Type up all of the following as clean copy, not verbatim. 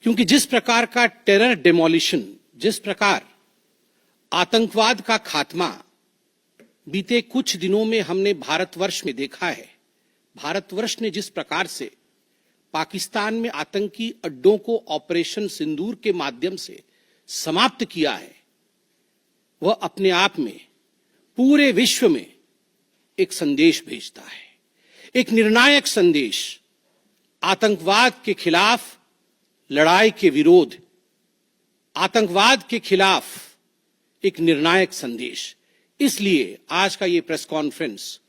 क्योंकि जिस प्रकार का टेरर डेमोलिशन, जिस प्रकार आतंकवाद का खात्मा बीते कुछ दिनों में हमने भारतवर्ष में देखा है, भारतवर्ष ने जिस प्रकार से पाकिस्तान में आतंकी अड्डों को ऑपरेशन सिंदूर के माध्यम से समाप्त किया है, वह अपने आप में पूरे विश्व में एक संदेश भेजता है, एक निर्णायक संदेश। आतंकवाद के खिलाफ लड़ाई के विरोध, आतंकवाद के खिलाफ एक निर्णायक संदेश। इसलिए आज का ये प्रेस कॉन्फ्रेंस,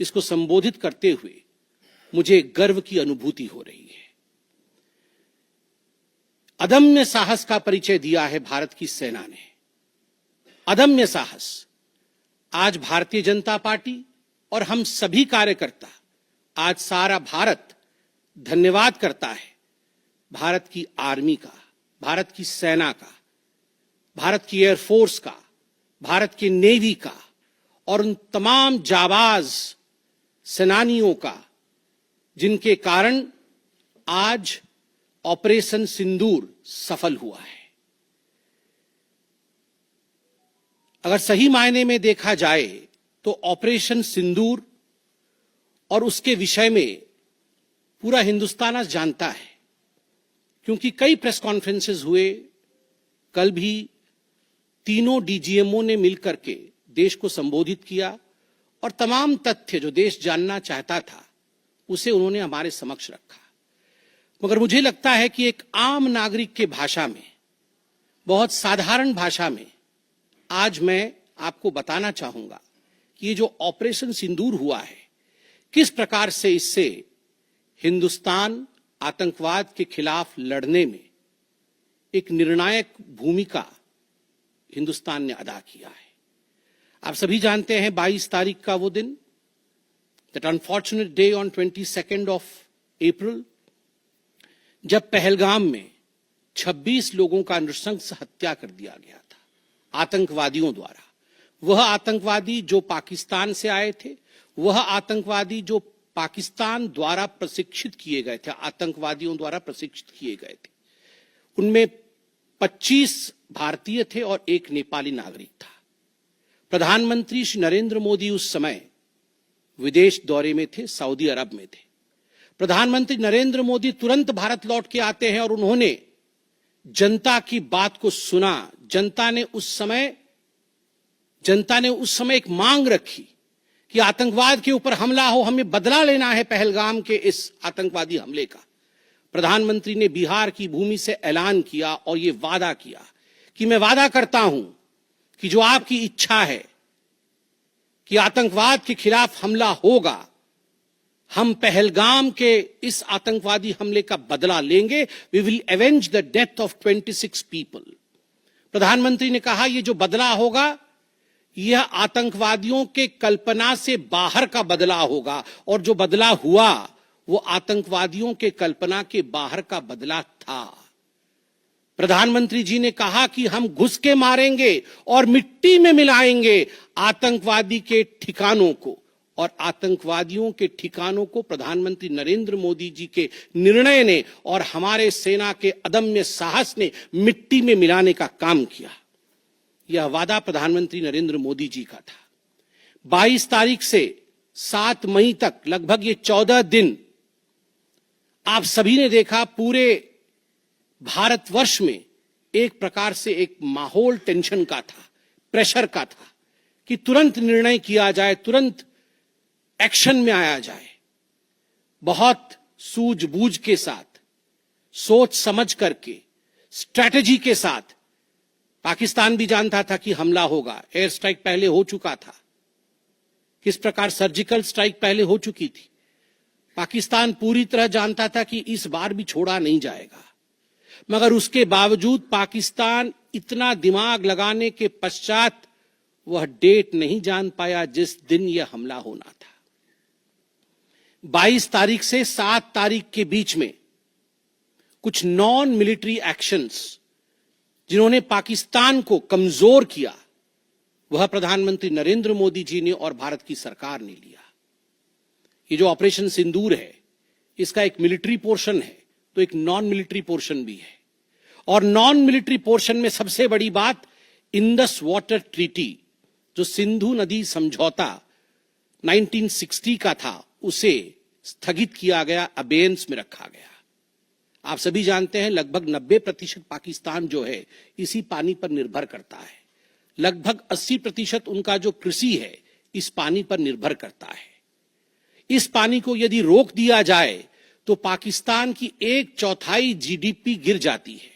इसको संबोधित करते हुए मुझे गर्व की अनुभूति हो रही है। अदम्य साहस का परिचय दिया है भारत की सेना ने, अदम्य साहस। आज भारतीय जनता पार्टी और हम सभी कार्यकर्ता, आज सारा भारत धन्यवाद करता है भारत की आर्मी का, भारत की सेना का, भारत की एयरफोर्स का, भारत की नेवी का और उन तमाम जाबाज सेनानियों का जिनके कारण आज ऑपरेशन सिंदूर सफल हुआ है। अगर सही मायने में देखा जाए तो ऑपरेशन सिंदूर और उसके विषय में पूरा हिंदुस्तान आज जानता है, क्योंकि कई प्रेस कॉन्फ्रेंसेस हुए। कल भी तीनों डीजीएमओ ने मिलकर के देश को संबोधित किया और तमाम तथ्य जो देश जानना चाहता था उसे उन्होंने हमारे समक्ष रखा। मगर मुझे लगता है कि एक आम नागरिक के भाषा में, बहुत साधारण भाषा में आज मैं आपको बताना चाहूंगा कि ये जो ऑपरेशन सिंदूर हुआ है, किस प्रकार से इससे हिंदुस्तान आतंकवाद के खिलाफ लड़ने में एक निर्णायक भूमिका हिंदुस्तान ने अदा किया है। आप सभी जानते हैं 22 तारीख का वो दिन, that unfortunate day on 22 of April, जब पहलगाम में 26 लोगों का नृशंस हत्या कर दिया गया था आतंकवादियों द्वारा। वह आतंकवादी जो पाकिस्तान से आए थे, वह आतंकवादी जो पाकिस्तान द्वारा प्रशिक्षित किए गए थे, आतंकवादियों द्वारा प्रशिक्षित किए गए थे। उनमें 25 भारतीय थे और एक नेपाली नागरिक था। प्रधानमंत्री श्री नरेंद्र मोदी उस समय विदेश दौरे में थे, सऊदी अरब में थे। प्रधानमंत्री नरेंद्र मोदी तुरंत भारत लौट के आते हैं और उन्होंने जनता की बात को सुना। जनता ने उस समय एक मांग रखी कि आतंकवाद के ऊपर हमला हो, हमें बदला लेना है पहलगाम के इस आतंकवादी हमले का। प्रधानमंत्री ने बिहार की भूमि से ऐलान किया और यह वादा किया कि मैं वादा करता हूं कि जो आपकी इच्छा है कि आतंकवाद के खिलाफ हमला होगा, हम पहलगाम के इस आतंकवादी हमले का बदला लेंगे। We will avenge the death of 26 people. प्रधानमंत्री ने कहा यह जो बदला होगा, यह आतंकवादियों के कल्पना से बाहर का बदला होगा, और जो बदला हुआ वो आतंकवादियों के कल्पना के बाहर का बदला था। प्रधानमंत्री जी ने कहा कि हम घुस के मारेंगे और मिट्टी में मिलाएंगे आतंकवादी के ठिकानों को, और आतंकवादियों के ठिकानों को प्रधानमंत्री नरेंद्र मोदी जी के निर्णय ने और हमारे सेना के अदम्य साहस ने मिट्टी में मिलाने का काम किया। यह वादा प्रधानमंत्री नरेंद्र मोदी जी का था। 22 तारीख से 7 मई तक लगभग ये 14 दिन आप सभी ने देखा, पूरे भारतवर्ष में एक प्रकार से एक माहौल टेंशन का था, प्रेशर का था कि तुरंत निर्णय किया जाए, तुरंत एक्शन में आया जाए। बहुत सूझबूझ के साथ, सोच समझ करके, स्ट्रैटेजी के साथ। पाकिस्तान भी जानता था कि हमला होगा, एयर स्ट्राइक पहले हो चुका था, किस प्रकार सर्जिकल स्ट्राइक पहले हो चुकी थी। पाकिस्तान पूरी तरह जानता था कि इस बार भी छोड़ा नहीं जाएगा, मगर उसके बावजूद पाकिस्तान इतना दिमाग लगाने के पश्चात वह डेट नहीं जान पाया जिस दिन यह हमला होना था। 22 तारीख से 7 तारीख के बीच में कुछ नॉन मिलिट्री एक्शंस जिन्होंने पाकिस्तान को कमजोर किया, वह प्रधानमंत्री नरेंद्र मोदी जी ने और भारत की सरकार ने लिया। ये जो ऑपरेशन सिंदूर है, इसका एक मिलिट्री पोर्शन है तो एक नॉन मिलिट्री पोर्शन भी है। और नॉन मिलिट्री पोर्शन में सबसे बड़ी बात इंडस वाटर ट्रीटी, जो सिंधु नदी समझौता 1960 का था, उसे स्थगित किया गया, अबेयंस में रखा गया। आप सभी जानते हैं लगभग 90% पाकिस्तान जो है इसी पानी पर निर्भर करता है। लगभग 80% उनका जो कृषि है इस पानी पर निर्भर करता है। इस पानी को यदि रोक दिया जाए तो पाकिस्तान की 1/4 जीडीपी गिर जाती है।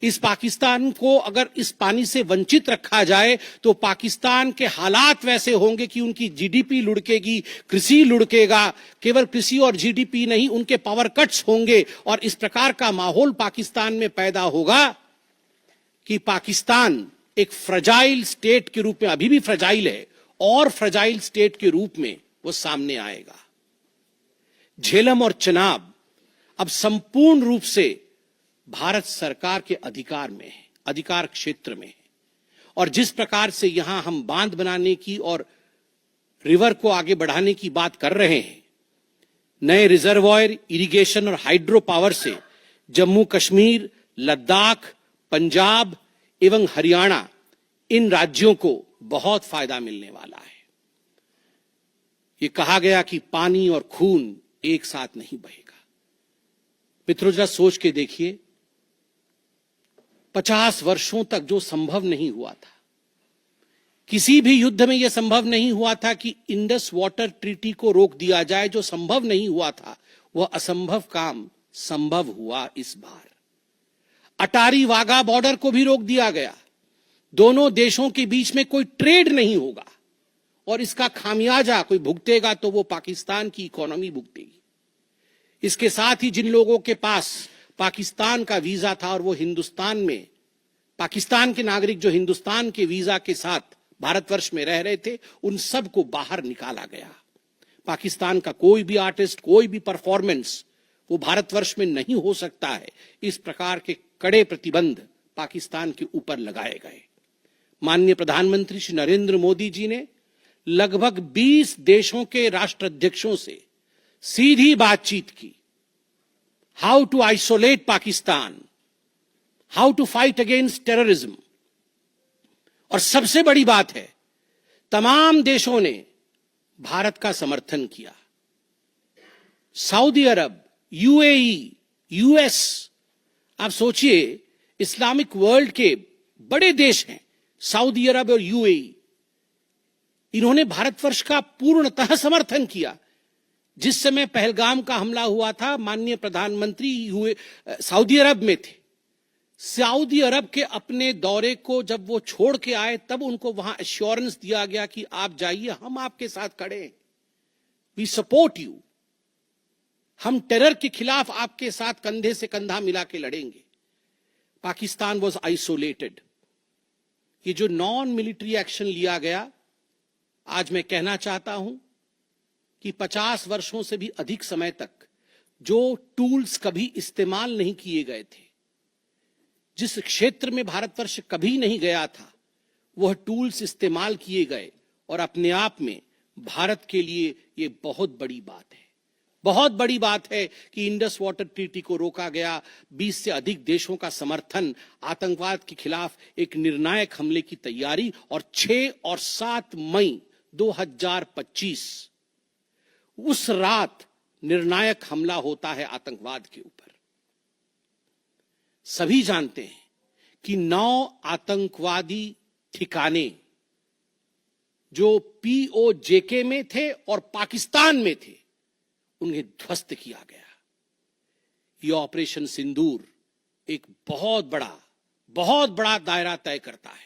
इस पाकिस्तान को अगर इस पानी से वंचित रखा जाए तो पाकिस्तान के हालात वैसे होंगे कि उनकी जीडीपी लुढ़केगी, कृषि लुढ़केगा। केवल कृषि और जीडीपी नहीं, उनके पावर कट्स होंगे और इस प्रकार का माहौल पाकिस्तान में पैदा होगा कि पाकिस्तान एक फ्रजाइल स्टेट के रूप में, अभी भी फ्रजाइल है, और फ्रजाइल स्टेट के रूप में वो सामने आएगा। झेलम और चनाब अब संपूर्ण रूप से भारत सरकार के अधिकार में है, अधिकार क्षेत्र में है। और जिस प्रकार से यहां हम बांध बनाने की और रिवर को आगे बढ़ाने की बात कर रहे हैं, नए रिजर्वॉयर, इरिगेशन और हाइड्रो पावर से जम्मू कश्मीर, लद्दाख, पंजाब एवं हरियाणा, इन राज्यों को बहुत फायदा मिलने वाला है। ये कहा गया कि पानी और खून एक साथ नहीं बहेगा। मित्रों, जरा सोच के देखिए, 50 वर्षों तक जो संभव नहीं हुआ था, किसी भी युद्ध में यह संभव नहीं हुआ था कि इंडस वाटर ट्रीटी को रोक दिया जाए। जो संभव नहीं हुआ था वह असंभव काम संभव हुआ इस बार। अटारी वाघा बॉर्डर को भी रोक दिया गया। दोनों देशों के बीच में कोई ट्रेड नहीं होगा और इसका खामियाजा कोई भुगतेगा तो वो पाकिस्तान की इकोनॉमी भुगतेगी। इसके साथ ही जिन लोगों के पास पाकिस्तान का वीजा था और वो हिंदुस्तान में, पाकिस्तान के नागरिक जो हिंदुस्तान के वीजा के साथ भारतवर्ष में रह रहे थे, उन सब को बाहर निकाला गया। पाकिस्तान का कोई भी आर्टिस्ट, कोई भी परफॉर्मेंस वो भारतवर्ष में नहीं हो सकता है। इस प्रकार के कड़े प्रतिबंध पाकिस्तान के ऊपर लगाए गए। माननीय प्रधानमंत्री श्री नरेंद्र मोदी जी ने लगभग 20 देशों के राष्ट्राध्यक्षों से सीधी बातचीत की। How to isolate Pakistan, how to fight against terrorism. और सबसे बड़ी बात है, तमाम देशों ने भारत का समर्थन किया। सऊदी अरब, यूएई, यूएस, आप सोचिए, इस्लामिक वर्ल्ड के बड़े देश हैं सऊदी अरब और यूएई, इन्होंने भारतवर्ष का पूर्णतः समर्थन किया। जिस समय पहलगाम का हमला हुआ था, माननीय प्रधानमंत्री सऊदी अरब में थे। सऊदी अरब के अपने दौरे को जब वो छोड़ के आए, तब उनको वहां एश्योरेंस दिया गया कि आप जाइए, हम आपके साथ खड़े हैं, वी सपोर्ट यू, हम टेरर के खिलाफ आपके साथ कंधे से कंधा मिला के लड़ेंगे। Pakistan was isolated. ये जो नॉन मिलिट्री एक्शन लिया गया, आज मैं कहना चाहता हूं कि 50 वर्षों से भी अधिक समय तक जो टूल्स कभी इस्तेमाल नहीं किए गए थे, जिस क्षेत्र में भारतवर्ष कभी नहीं गया था, वह टूल्स इस्तेमाल किए गए और अपने आप में भारत के लिए यह बहुत बड़ी बात है। बहुत बड़ी बात है कि इंडस वाटर ट्रीटी को रोका गया। 20 से अधिक देशों का समर्थन, आतंकवाद के खिलाफ एक निर्णायक हमले की तैयारी, और 6 और 7 मई 2025 उस रात निर्णायक हमला होता है आतंकवाद के ऊपर। सभी जानते हैं कि 9 आतंकवादी ठिकाने जो पीओजेके में थे और पाकिस्तान में थे, उन्हें ध्वस्त किया गया। यह ऑपरेशन सिंदूर एक बहुत बड़ा दायरा तय करता है।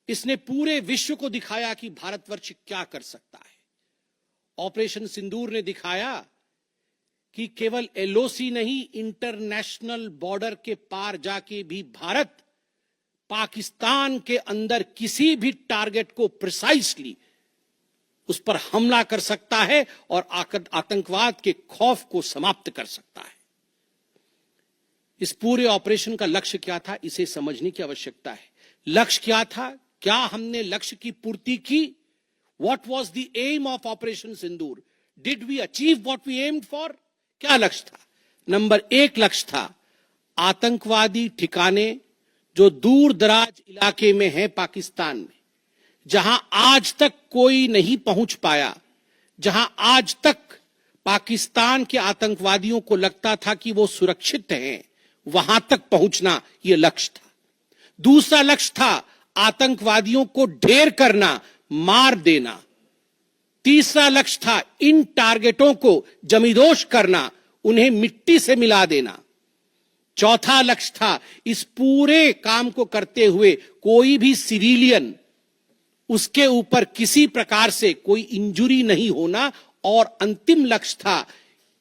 इसने पूरे विश्व को दिखाया कि भारतवर्ष क्या कर सकता है। ऑपरेशन सिंदूर ने दिखाया कि केवल एलओसी नहीं, इंटरनेशनल बॉर्डर के पार जाके भी भारत पाकिस्तान के अंदर किसी भी टारगेट को प्रिसाइसली उस पर हमला कर सकता है और आतंकवाद के खौफ को समाप्त कर सकता है। इस पूरे ऑपरेशन का लक्ष्य क्या था, इसे समझने की आवश्यकता है। लक्ष्य क्या था? क्या हमने लक्ष्य की पूर्ति की? What was the aim of Operation Sindoor? Did we achieve what we aimed for? क्या लक्ष्य था? नंबर 1 लक्ष्य था आतंकवादी ठिकाने जो दूर दराज इलाके में है पाकिस्तान में, जहां आज तक कोई नहीं पहुंच पाया, जहां आज तक पाकिस्तान के आतंकवादियों को लगता था कि वो सुरक्षित हैं, वहां तक पहुंचना यह लक्ष्य था। दूसरा लक्ष्य था आतंकवादियों को ढेर करना, मार देना। तीसरा लक्ष्य था इन टारगेटों को जमींदोज करना, उन्हें मिट्टी से मिला देना। चौथा लक्ष्य था इस पूरे काम को करते हुए कोई भी सिविलियन, उसके ऊपर किसी प्रकार से कोई इंजुरी नहीं होना। और अंतिम लक्ष्य था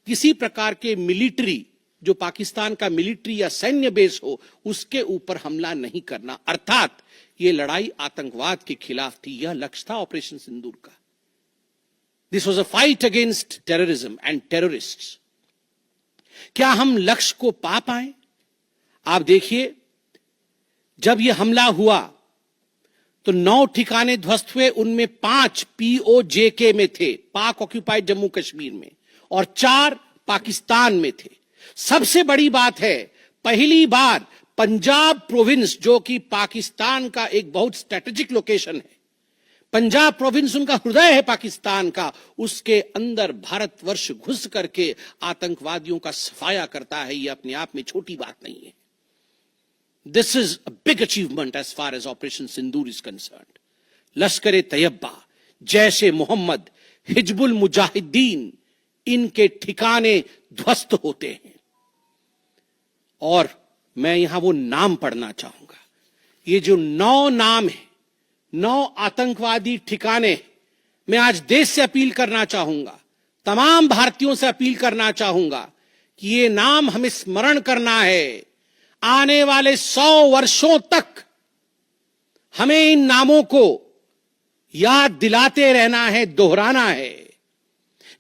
किसी प्रकार के मिलिट्री, जो पाकिस्तान का मिलिट्री या सैन्य बेस हो, उसके ऊपर हमला नहीं करना। अर्थात यह लड़ाई आतंकवाद के खिलाफ थी। यह लक्ष्य था ऑपरेशन सिंदूर का। This was a fight against terrorism and terrorists. क्या हम लक्ष्य को पा पाए? आप देखिए, जब यह हमला हुआ तो 9 ठिकाने ध्वस्त हुए, उनमें 5 POJK में थे, पाक ऑक्यूपाइड जम्मू कश्मीर में, और 4 पाकिस्तान में थे। सबसे बड़ी बात है, पहली बार पंजाब प्रोविंस, जो कि पाकिस्तान का एक बहुत स्ट्रेटेजिक लोकेशन है, पंजाब प्रोविंस उनका हृदय है पाकिस्तान का, उसके अंदर भारतवर्ष घुस करके आतंकवादियों का सफाया करता है। यह अपने आप में छोटी बात नहीं है। This is a big achievement as far as Operation Sindoor is concerned. Lashkar-e-Taiba, Jaish-e-Mohammed, Hizbul Mujahideen, इनके ठिकाने ध्वस्त होते हैं। और मैं यहां वो नाम पढ़ना चाहूंगा। ये जो 9 नाम है, 9 आतंकवादी ठिकाने, मैं आज देश से अपील करना चाहूंगा, तमाम भारतीयों से अपील करना चाहूंगा कि ये नाम हमें स्मरण करना है। आने वाले 100 वर्षों तक हमें इन नामों को याद दिलाते रहना है, दोहराना है।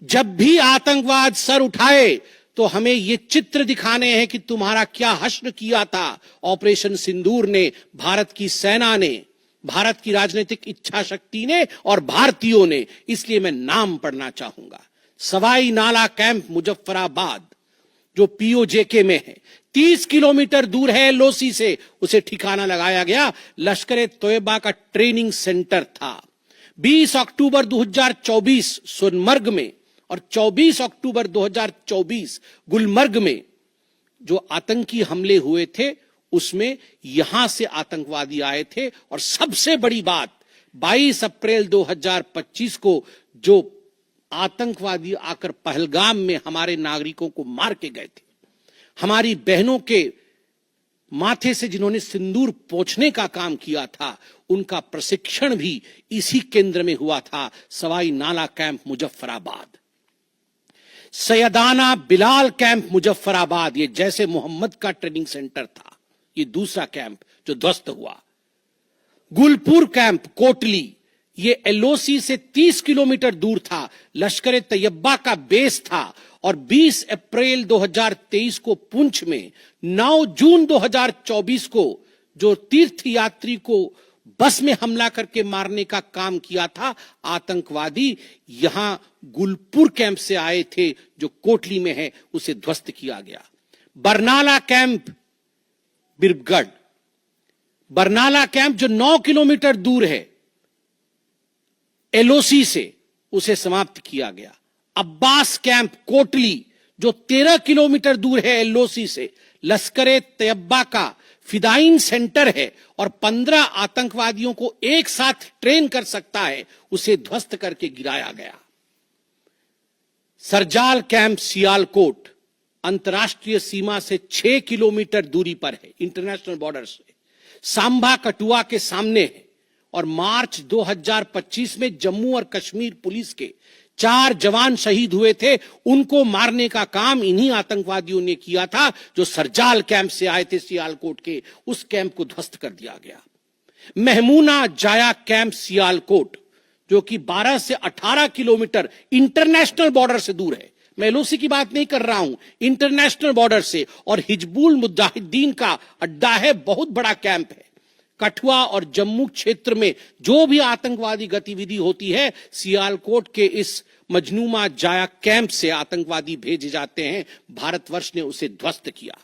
जब भी आतंकवाद सर उठाए तो हमें ये चित्र दिखाने हैं कि तुम्हारा क्या हश्र किया था ऑपरेशन सिंदूर ने, भारत की सेना ने, भारत की राजनीतिक इच्छा शक्ति ने और भारतीयों ने। इसलिए मैं नाम पढ़ना चाहूंगा। सवाई नाला कैंप मुजफ्फराबाद, जो POJK में है, 30 किलोमीटर दूर है LOC से, उसे ठिकाना लगाया गया। लश्कर-ए-तैयबा का ट्रेनिंग सेंटर था। 20 अक्टूबर 2024 सोनमर्ग में और 24 अक्टूबर 2024 गुलमर्ग में जो आतंकी हमले हुए थे, उसमें यहां से आतंकवादी आए थे। और सबसे बड़ी बात, 22 अप्रैल 2025 को जो आतंकवादी आकर पहलगाम में हमारे नागरिकों को मार के गए थे, हमारी बहनों के माथे से जिन्होंने सिंदूर पोंछने का काम किया था, उनका प्रशिक्षण भी इसी केंद्र में हुआ था, सवाई नाला कैंप मुजफ्फराबाद। सैयदाना बिलाल कैंप मुजफ्फराबाद, ये जैसे मोहम्मद का ट्रेनिंग सेंटर था, ये दूसरा कैंप जो ध्वस्त हुआ। गुलपुर कैंप कोटली, ये LOC से 30 किलोमीटर दूर था, लश्कर-ए-तैयबा का बेस था। और 20 अप्रैल 2023 को पुंछ में, 9 जून 2024 को जो तीर्थ यात्री को बस में हमला करके मारने का काम किया था आतंकवादी, यहां गुलपुर कैंप से आए थे जो कोटली में है, उसे ध्वस्त किया गया। बरनाला कैंप बिरगढ़, बरनाला कैंप जो 9 किलोमीटर दूर है LOC से, उसे समाप्त किया गया। अब्बास कैंप कोटली जो 13 किलोमीटर दूर है LOC से, लश्कर-ए-तैयबा का फिदाइन सेंटर है और 15 आतंकवादियों को एक साथ ट्रेन कर सकता है, उसे ध्वस्त करके गिराया गया। सरजाल कैंप सियालकोट अंतर्राष्ट्रीय सीमा से 6 किलोमीटर दूरी पर है, इंटरनेशनल बॉर्डर से। सांबा कठुआ के सामने है। और मार्च 2025 में जम्मू और कश्मीर पुलिस के 4 जवान शहीद हुए थे, उनको मारने का काम इन्हीं आतंकवादियों ने किया था जो सरजाल कैंप से आए थे सियालकोट के। उस कैंप को ध्वस्त कर दिया गया। महमूना जाया कैंप सियालकोट, जो कि 12 से 18 किलोमीटर इंटरनेशनल बॉर्डर से दूर है, मैं LOC की बात नहीं कर रहा हूं, इंटरनेशनल बॉर्डर से, और हिजबुल मुजाहिदीन का अड्डा है, बहुत बड़ा कैंप है। कठुआ और जम्मू क्षेत्र में जो भी आतंकवादी गतिविधि होती है, सियालकोट के इस मजनूमा जाया कैंप से आतंकवादी भेजे जाते हैं। भारतवर्ष ने उसे ध्वस्त किया।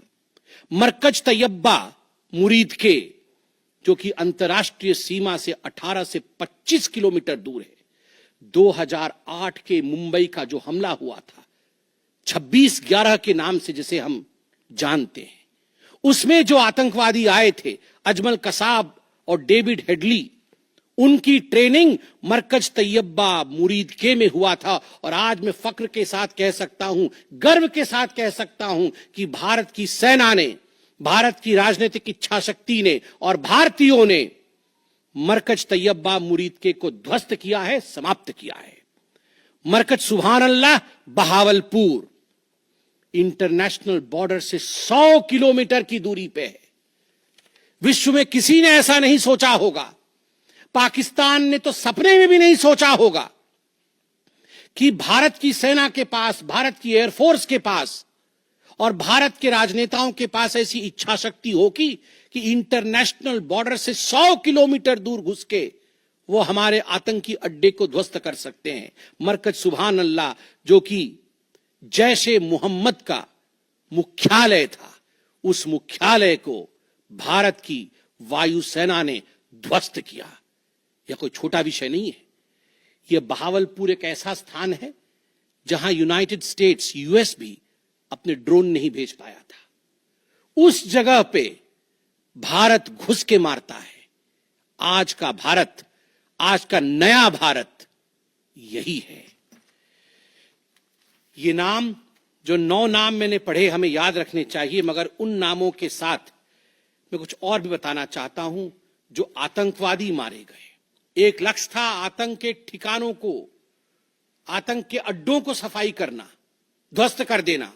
मरकज तैयबा मुरीद के, जो कि अंतर्राष्ट्रीय सीमा से 18 से 25 किलोमीटर दूर है, 2008 के मुंबई का जो हमला हुआ था, 26/11 के नाम से जिसे हम जानते हैं, उसमें जो आतंकवादी आए थे, अजमल कसाब और डेविड हेडली, उनकी ट्रेनिंग मरकज तैयबा मुरीद के में हुआ था। और आज मैं फक्र के साथ कह सकता हूं, गर्व के साथ कह सकता हूं कि भारत की सेना ने, भारत की राजनीतिक इच्छा शक्ति ने और भारतीयों ने मरकज तैयबा मुरीद के को ध्वस्त किया है, समाप्त किया है। मरकज सुभान अल्लाह बहावलपुर इंटरनेशनल बॉर्डर से 100 किलोमीटर की दूरी पे है। विश्व में किसी ने ऐसा नहीं सोचा होगा, पाकिस्तान ने तो सपने में भी नहीं सोचा होगा कि भारत की सेना के पास, भारत की एयरफोर्स के पास और भारत के राजनेताओं के पास ऐसी इच्छा शक्ति होगी कि इंटरनेशनल बॉर्डर से 100 किलोमीटर दूर घुस के वो हमारे आतंकी अड्डे को ध्वस्त कर सकते हैं। मरकज सुभान अल्लाह, जो कि जैशे मोहम्मद का मुख्यालय था, उस मुख्यालय को भारत की वायुसेना ने ध्वस्त किया। यह कोई छोटा विषय नहीं है। यह बहावलपुर एक ऐसा स्थान है जहां यूनाइटेड स्टेट्स, यूएस भी अपने ड्रोन नहीं भेज पाया था। उस जगह पे भारत घुस के मारता है। आज का भारत, आज का नया भारत यही है। ये नाम, जो 9 नाम मैंने पढ़े, हमें याद रखने चाहिए, मगर उन नामों के साथ मैं कुछ और भी बताना चाहता हूं। जो आतंकवादी मारे गए, एक लक्ष्य था आतंक के ठिकानों को, आतंक के अड्डों को सफाई करना, ध्वस्त कर देना।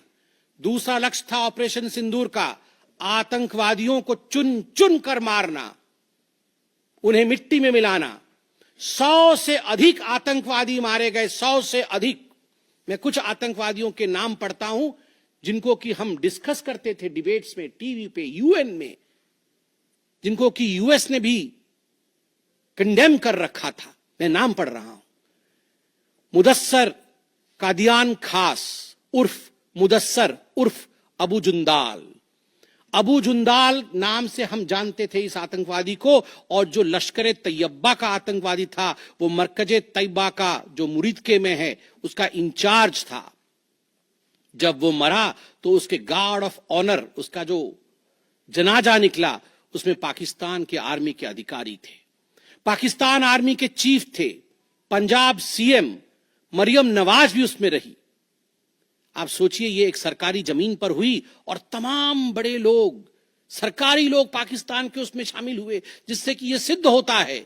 दूसरा लक्ष्य था ऑपरेशन सिंदूर का, आतंकवादियों को चुन चुन कर मारना, उन्हें मिट्टी में मिलाना। 100 से अधिक आतंकवादी मारे गए, 100 से अधिक। मैं कुछ आतंकवादियों के नाम पढ़ता हूं जिनको कि हम डिस्कस करते थे डिबेट्स में, टीवी पे, यूएन में, जिनको कि यूएस ने भी कंडेम कर रखा था। मैं नाम पढ़ रहा हूं। मुदस्सर कादियान खास उर्फ मुदस्सर उर्फ अबू जुंदाल। अबू जुंदाल नाम से हम जानते थे इस आतंकवादी को। और जो लश्कर तैयबा का आतंकवादी था, वो मरकजे तैयबा का जो मुरीद के में है, उसका इंचार्ज था। जब वो मरा तो उसके गार्ड ऑफ ऑनर, उसका जो जनाजा निकला, उसमें पाकिस्तान के आर्मी के अधिकारी थे, पाकिस्तान आर्मी के चीफ थे, पंजाब सीएम मरियम नवाज भी उसमें रही। आप सोचिए, ये एक सरकारी जमीन पर हुई और तमाम बड़े लोग, सरकारी लोग पाकिस्तान के उसमें शामिल हुए, जिससे कि यह सिद्ध होता है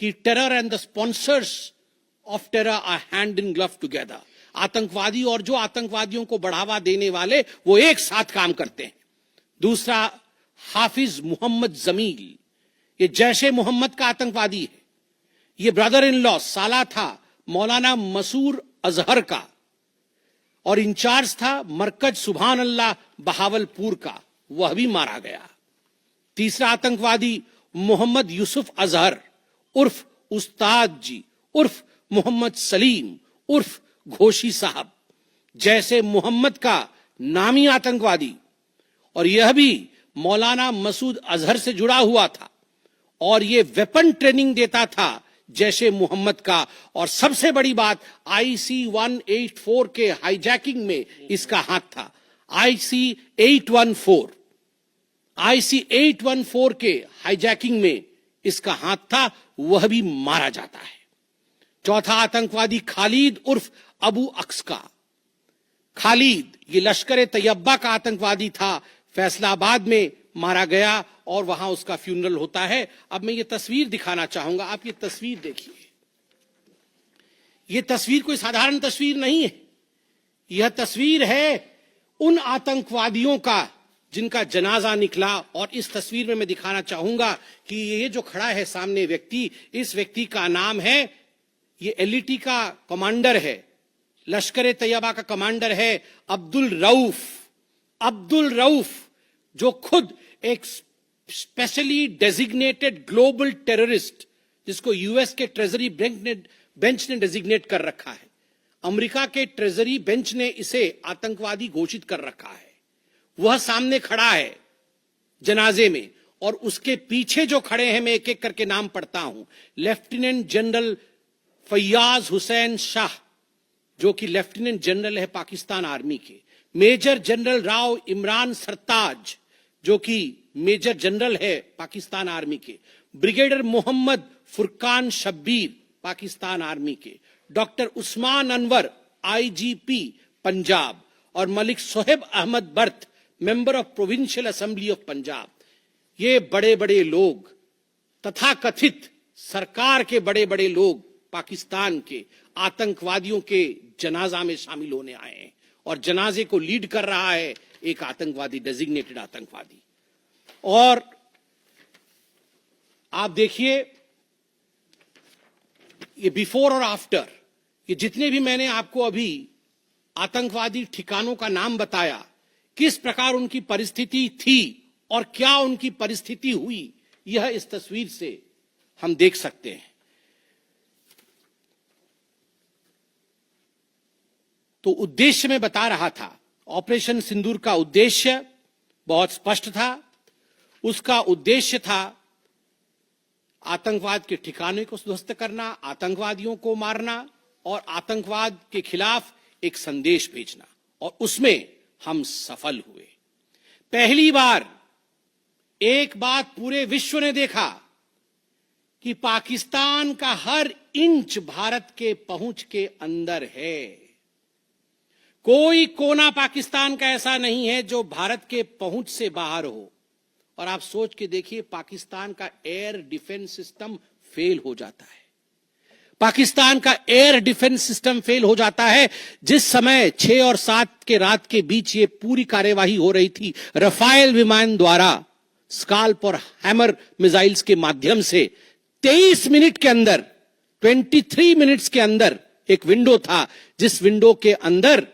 कि terror and the sponsors of terror are hand in glove together. आतंकवादी और जो आतंकवादियों को बढ़ावा देने वाले, वो एक साथ काम करते हैं। दूसरा, हाफिज मोहम्मद जमील, ये जैशे मोहम्मद का आतंकवादी है। ये ब्रदर इन लॉ, साला था मौलाना मसूर अजहर का, और इंचार्ज था मरकज सुभान अल्लाह बहावलपुर का, वह भी मारा गया। तीसरा आतंकवादी मोहम्मद यूसुफ अजहर उर्फ उस्ताद जी उर्फ मोहम्मद सलीम उर्फ घोशी साहब, जैसे मोहम्मद का नामी आतंकवादी, और यह भी मौलाना मसूद अजहर से जुड़ा हुआ था और यह वेपन ट्रेनिंग देता था जैशे मोहम्मद का। और सबसे बड़ी बात, IC 184 के हाईजैकिंग में इसका हाथ था। IC 814 के हाईजैकिंग में इसका हाथ था, वह भी मारा जाता है। चौथा आतंकवादी खालिद उर्फ अबू अक्स का। खालिद ये लश्कर तैयबा का आतंकवादी था, फैसलाबाद में मारा गया और वहां उसका फ्यूनरल होता है। अब मैं ये तस्वीर दिखाना चाहूंगा, आप ये तस्वीर देखिए। ये तस्वीर कोई साधारण तस्वीर नहीं है। यह तस्वीर है उन आतंकवादियों का जिनका जनाजा निकला। और इस तस्वीर में मैं दिखाना चाहूंगा कि ये जो खड़ा है सामने व्यक्ति, इस व्यक्ति का नाम है, ये LET का कमांडर है, लश्कर तैयबा का कमांडर है, अब्दुल रऊफ, जो खुद एक स्पेशली डेजिग्नेटेड ग्लोबल टेररिस्ट, जिसको यूएस के ट्रेजरी बेंच ने डेजिग्नेट कर रखा है, अमेरिका के ट्रेजरी बेंच ने इसे आतंकवादी घोषित कर रखा है, वह सामने खड़ा है जनाजे में, और उसके पीछे जो खड़े हैं, मैं एक एक करके नाम पढ़ता हूं। लेफ्टिनेंट जनरल फैयाज हुसैन शाह, जो कि लेफ्टिनेंट जनरल है पाकिस्तान आर्मी के, मेजर जनरल राव इमरान सरताज, जो कि मेजर जनरल है पाकिस्तान आर्मी के, ब्रिगेडियर मोहम्मद फुरकान शब्बीर पाकिस्तान आर्मी के, डॉक्टर उस्मान अनवर आईजीपी पंजाब, और Malik Sohaib Ahmed Bharth member of provincial assembly of Punjab. ये बड़े बड़े लोग, तथाकथित सरकार के बड़े बड़े लोग पाकिस्तान के आतंकवादियों के जनाजा में शामिल होने आए हैं, और जनाजे को लीड कर रहा है एक आतंकवादी, डेजिग्नेटेड आतंकवादी। और आप देखिए ये बिफोर और आफ्टर, ये जितने भी मैंने आपको अभी आतंकवादी ठिकानों का नाम बताया, किस प्रकार उनकी परिस्थिति थी और क्या उनकी परिस्थिति हुई, यह इस तस्वीर से हम देख सकते हैं। तो उद्देश्य मैं बता रहा था, ऑपरेशन सिंदूर का उद्देश्य बहुत स्पष्ट था। उसका उद्देश्य था आतंकवाद के ठिकाने को ध्वस्त करना, आतंकवादियों को मारना और आतंकवाद के खिलाफ एक संदेश भेजना, और उसमें हम सफल हुए। पहली बार एक बात पूरे विश्व ने देखा कि पाकिस्तान का हर इंच भारत के पहुंच के अंदर है। कोई कोना पाकिस्तान का ऐसा नहीं है जो भारत के पहुंच से बाहर हो। और आप सोच के देखिए, पाकिस्तान का एयर डिफेंस सिस्टम फेल हो जाता है। पाकिस्तान का एयर डिफेंस सिस्टम फेल हो जाता है जिस समय 6 और 7 के रात के बीच ये पूरी कार्यवाही हो रही थी। रफाल विमान द्वारा स्काल्प और हैमर मिसाइल्स के माध्यम से 23 मिनट के अंदर, 23 मिनट्स के अंदर एक विंडो था, जिस विंडो के अंदर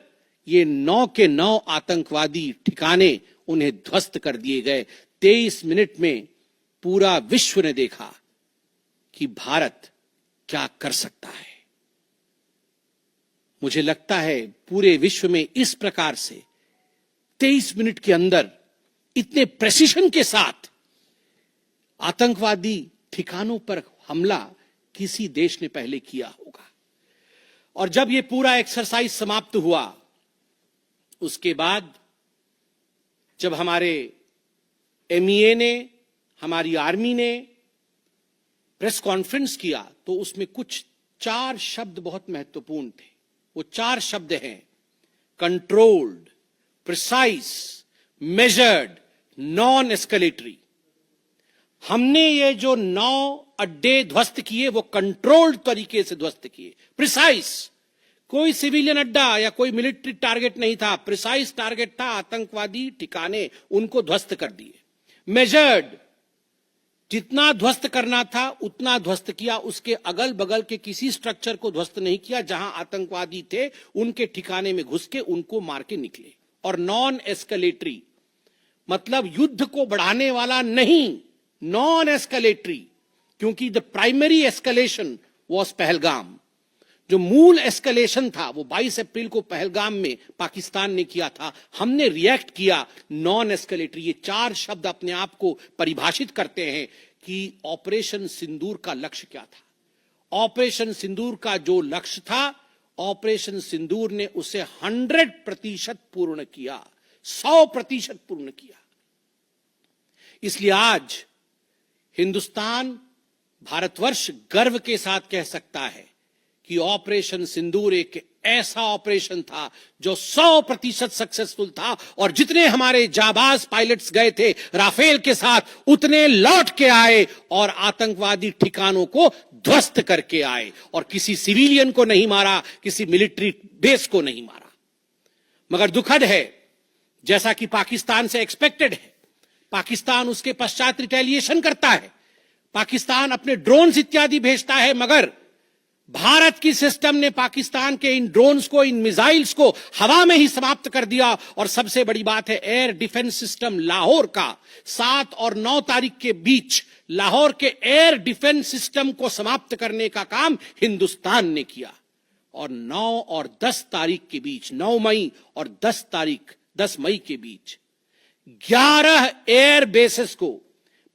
ये 9 के 9 आतंकवादी ठिकाने उन्हें ध्वस्त कर दिए गए। 23 मिनट में पूरा विश्व ने देखा कि भारत क्या कर सकता है। मुझे लगता है पूरे विश्व में इस प्रकार से 23 मिनट के अंदर इतने प्रेसिशन के साथ आतंकवादी ठिकानों पर हमला किसी देश ने पहले किया होगा। और जब यह पूरा एक्सरसाइज समाप्त हुआ, उसके बाद जब हमारे एमईए ने, हमारी आर्मी ने प्रेस कॉन्फ्रेंस किया, तो उसमें कुछ 4 शब्द बहुत महत्वपूर्ण थे। वो 4 शब्द हैं controlled, precise, measured, non escalatory. हमने ये जो 9 अड्डे ध्वस्त किए वो कंट्रोल्ड तरीके से ध्वस्त किए। प्रिसाइज, कोई सिविलियन अड्डा या कोई मिलिट्री टारगेट नहीं था, प्रिसाइज टारगेट था, आतंकवादी ठिकाने, उनको ध्वस्त कर दिए। मेजर्ड, जितना ध्वस्त करना था उतना ध्वस्त किया, उसके अगल बगल के किसी स्ट्रक्चर को ध्वस्त नहीं किया। जहां आतंकवादी थे उनके ठिकाने में घुस के उनको मार के निकले। और नॉन एस्केलेटरी मतलब युद्ध को बढ़ाने वाला नहीं, नॉन एस्केलेटरी, क्योंकि the primary escalation was Pahalgam. जो मूल एस्केलेशन था वो 22 अप्रैल को पहलगाम में पाकिस्तान ने किया था। हमने रिएक्ट किया नॉन एस्केलेटरी। ये 4 शब्द अपने आप को परिभाषित करते हैं कि ऑपरेशन सिंदूर का लक्ष्य क्या था। ऑपरेशन सिंदूर का जो लक्ष्य था, ऑपरेशन सिंदूर ने उसे 100% पूर्ण किया, 100% पूर्ण किया। इसलिए आज हिंदुस्तान, भारतवर्ष गर्व के साथ कह सकता है कि ऑपरेशन सिंदूर एक ऐसा ऑपरेशन था जो 100% सक्सेसफुल था। और जितने हमारे जाबाज पायलट्स गए थे राफेल के साथ, उतने लौट के आए और आतंकवादी ठिकानों को ध्वस्त करके आए, और किसी सिविलियन को नहीं मारा, किसी मिलिट्री बेस को नहीं मारा। मगर दुखद है, जैसा कि पाकिस्तान से एक्सपेक्टेड है, पाकिस्तान उसके पश्चात रिटेलिएशन करता है, पाकिस्तान अपने ड्रोन्स इत्यादि भेजता है, मगर भारत की सिस्टम ने पाकिस्तान के इन ड्रोन्स को, इन मिसाइल्स को हवा में ही समाप्त कर दिया। और सबसे बड़ी बात है, एयर डिफेंस सिस्टम लाहौर का 7 और 9 तारीख के बीच लाहौर के एयर डिफेंस सिस्टम को समाप्त करने का काम हिंदुस्तान ने किया। और 9 और 10 तारीख के बीच, 9 मई और 10 मई के बीच 11 एयर बेसेस को,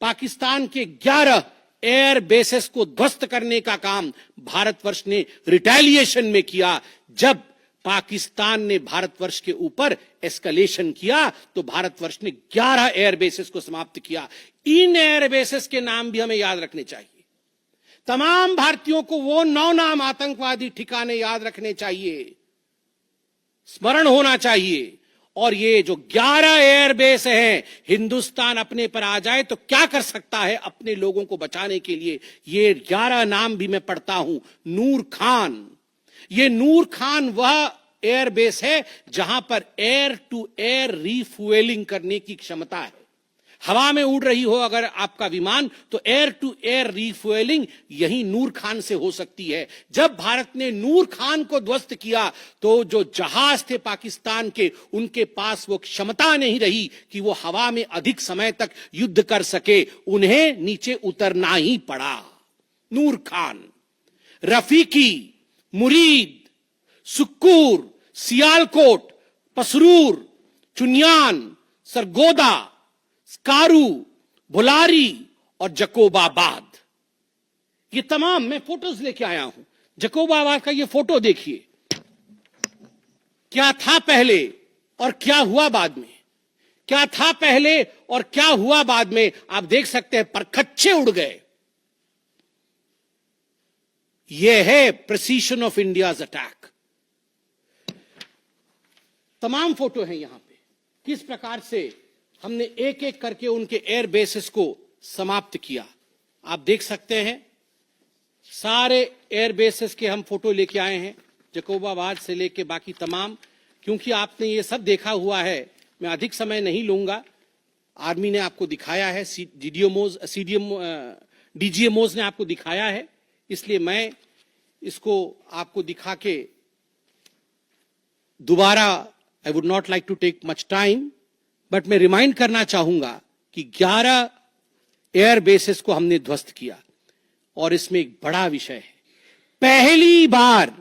पाकिस्तान के 11 एयर बेसेस को ध्वस्त करने का काम भारतवर्ष ने रिटेलिएशन में किया। जब पाकिस्तान ने भारतवर्ष के ऊपर एस्केलेशन किया तो भारतवर्ष ने 11 एयर बेसेस को समाप्त किया। इन एयर बेसेस के नाम भी हमें याद रखने चाहिए। तमाम भारतीयों को वो 9 नाम आतंकवादी ठिकाने याद रखने चाहिए, स्मरण होना चाहिए। और ये जो 11 एयरबेस हैं, हिंदुस्तान अपने पर आ जाए तो क्या कर सकता है अपने लोगों को बचाने के लिए। ये 11 नाम भी मैं पढ़ता हूं। नूर खान, ये नूर खान वह एयरबेस है जहां पर एयर टू एयर रीफ्यूएलिंग करने की क्षमता है। हवा में उड़ रही हो अगर आपका विमान, तो एयर टू एयर रीफ्यूएलिंग यही नूर खान से हो सकती है। जब भारत ने नूर खान को ध्वस्त किया तो जो जहाज थे पाकिस्तान के, उनके पास वो क्षमता नहीं रही कि वो हवा में अधिक समय तक युद्ध कर सके, उन्हें नीचे उतरना ही पड़ा। नूर खान, रफीकी, मुरीद, सुक्कूर, सियालकोट, पसरूर, चुनियान, सरगोदा, स्कारू, भुलारी और जकोबाबाद, ये तमाम मैं फोटोज लेके आया हूं। जकोबाबाद का ये फोटो देखिए, क्या था पहले और क्या हुआ बाद में, क्या था पहले और क्या हुआ बाद में। आप देख सकते हैं परखच्चे उड़ गए। यह है प्रिसीशन ऑफ इंडियाज अटैक। तमाम फोटो हैं यहां पे, किस प्रकार से हमने एक एक करके उनके एयर बेसेस को समाप्त किया। आप देख सकते हैं सारे एयर बेसेस के हम फोटो लेके आए हैं, जकोबाबाद से लेके बाकी तमाम। क्योंकि आपने ये सब देखा हुआ है, मैं अधिक समय नहीं लूंगा। आर्मी ने आपको दिखाया है, डीजीएमओज ने आपको दिखाया है, इसलिए मैं इसको आपको दिखा के दोबारा, I would not like to take much time, but मैं रिमाइंड करना चाहूंगा कि 11 एयर बेसेस को हमने ध्वस्त किया। और इसमें एक बड़ा विषय है, पहली बार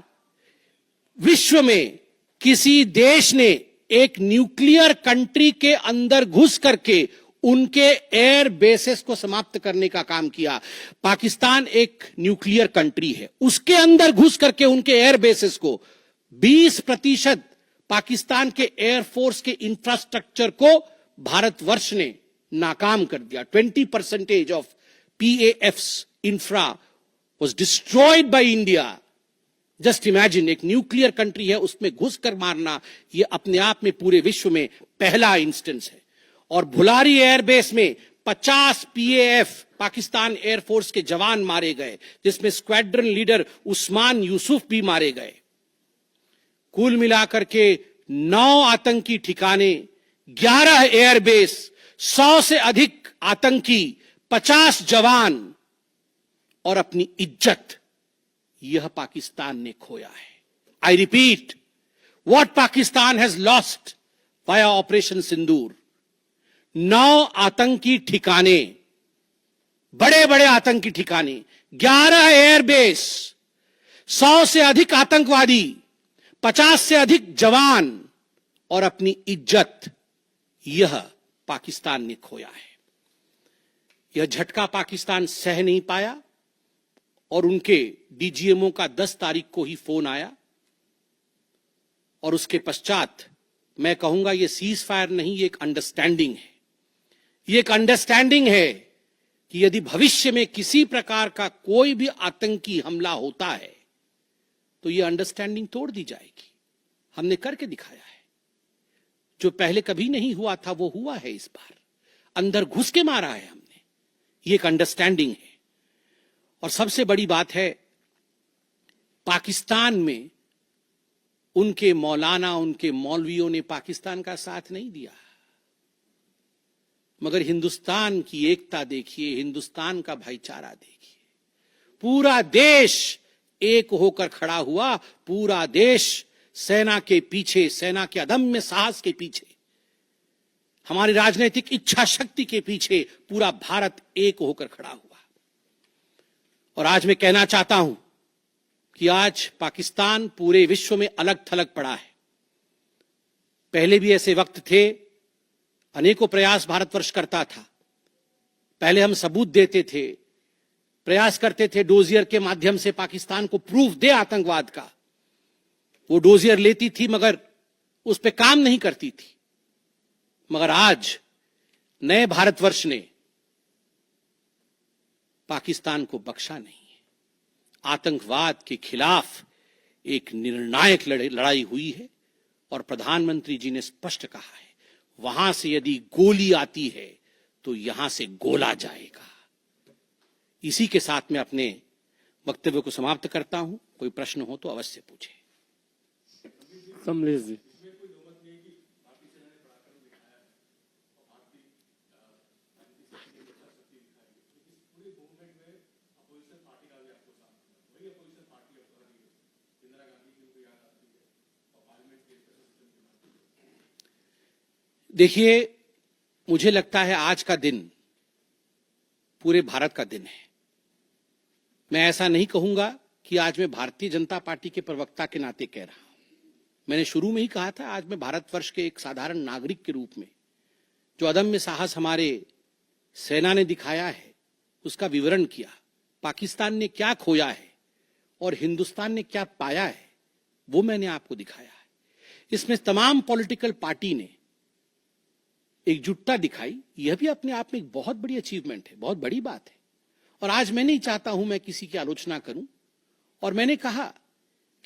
विश्व में किसी देश ने एक न्यूक्लियर कंट्री के अंदर घुस करके उनके एयर बेसेस को समाप्त करने का काम किया। पाकिस्तान एक न्यूक्लियर कंट्री है, उसके अंदर घुस करके उनके एयर बेसेस को 20% पाकिस्तान के एयरफोर्स के इंफ्रास्ट्रक्चर को भारतवर्ष ने नाकाम कर दिया। 20% of PAF's infra was destroyed by India. Just imagine, एक न्यूक्लियर कंट्री है, उसमें घुसकर मारना, यह अपने आप में पूरे विश्व में पहला इंस्टेंस है। और भुलारी एयरबेस में 50 PAF पाकिस्तान एयरफोर्स के जवान मारे गए, जिसमें स्क्वाड्रन लीडर उस्मान यूसुफ भी मारे गए। कुल मिलाकर के 9 आतंकी ठिकाने, 11 एयरबेस, 100 से अधिक आतंकी, 50 जवान और अपनी इज्जत, यह पाकिस्तान ने खोया है। I repeat, what Pakistan has lost via operation Sindoor. 9 आतंकी ठिकाने, बड़े बड़े आतंकी ठिकाने, 11 एयरबेस, 100 से अधिक आतंकवादी, 50 से अधिक जवान और अपनी इज्जत, यह पाकिस्तान ने खोया है। यह झटका पाकिस्तान सह नहीं पाया और उनके डीजीएमओ का 10 तारीख को ही फोन आया। और उसके पश्चात मैं कहूंगा यह सीज फायर नहीं, यह एक अंडरस्टैंडिंग है। यह एक अंडरस्टैंडिंग है कि यदि भविष्य में किसी प्रकार का कोई भी आतंकी हमला होता है तो यह अंडरस्टैंडिंग तोड़ दी जाएगी। हमने करके दिखाया है, जो पहले कभी नहीं हुआ था वो हुआ है इस बार। अंदर घुस के मारा है हमने, ये एक अंडरस्टैंडिंग है। और सबसे बड़ी बात है, पाकिस्तान में उनके मौलाना, उनके मौलवियों ने पाकिस्तान का साथ नहीं दिया, मगर हिंदुस्तान की एकता देखिए, हिंदुस्तान का भाईचारा देखिए। पूरा देश एक होकर खड़ा हुआ, पूरा देश सेना के पीछे, सेना के अदम्य साहस के पीछे, हमारी राजनीतिक इच्छा शक्ति के पीछे पूरा भारत एक होकर खड़ा हुआ। और आज मैं कहना चाहता हूं कि आज पाकिस्तान पूरे विश्व में अलग थलग पड़ा है। पहले भी ऐसे वक्त थे, अनेकों प्रयास भारतवर्ष करता था। पहले हम सबूत देते थे, प्रयास करते थे डोजियर के माध्यम से पाकिस्तान को प्रूफ दे आतंकवाद का। वो डोजियर लेती थी मगर उस पर काम नहीं करती थी। मगर आज नए भारतवर्ष ने पाकिस्तान को बख्शा नहीं है। आतंकवाद के खिलाफ एक निर्णायक लड़ाई हुई है और प्रधानमंत्री जी ने स्पष्ट कहा है, वहां से यदि गोली आती है तो यहां से गोला जाएगा। इसी के साथ मैं अपने वक्तव्य को समाप्त करता हूं। कोई प्रश्न हो तो अवश्य पूछें। कमलेश जी। देखिए, मुझे लगता है आज का दिन पूरे भारत का दिन है। मैं ऐसा नहीं कहूंगा कि आज मैं भारतीय जनता पार्टी के प्रवक्ता के नाते कह रहा हूं। मैंने शुरू में ही कहा था, आज मैं भारतवर्ष के एक साधारण नागरिक के रूप में जो अदम्य साहस हमारे सेना ने दिखाया है उसका विवरण किया। पाकिस्तान ने क्या खोया है और हिंदुस्तान ने क्या पाया है वो मैंने आपको दिखाया है। इसमें तमाम पॉलिटिकल पार्टी ने एकजुटता दिखाई। यह भी अपने आप में एक बहुत बड़ी अचीवमेंट है, बहुत बड़ी बात है। और आज मैं नहीं चाहता हूं मैं किसी की आलोचना करूं। और मैंने कहा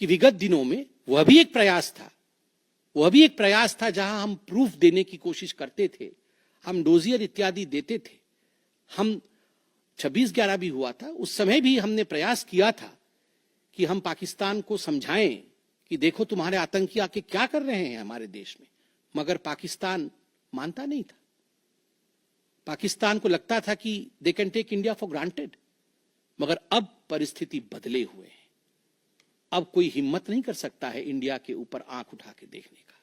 कि विगत दिनों में वह भी एक प्रयास था जहां हम प्रूफ देने की कोशिश करते थे, हम डोजियर इत्यादि देते थे। हम 26/11 भी हुआ था, उस समय भी हमने प्रयास किया था कि हम पाकिस्तान को समझाएं कि देखो तुम्हारे आतंकी आके क्या कर रहे हैं हमारे देश में। मगर पाकिस्तान मानता नहीं था। पाकिस्तान को लगता था कि they can take India for granted. मगर अब परिस्थिति बदले हुए हैं। अब कोई हिम्मत नहीं कर सकता है इंडिया के ऊपर आंख उठा के देखने का।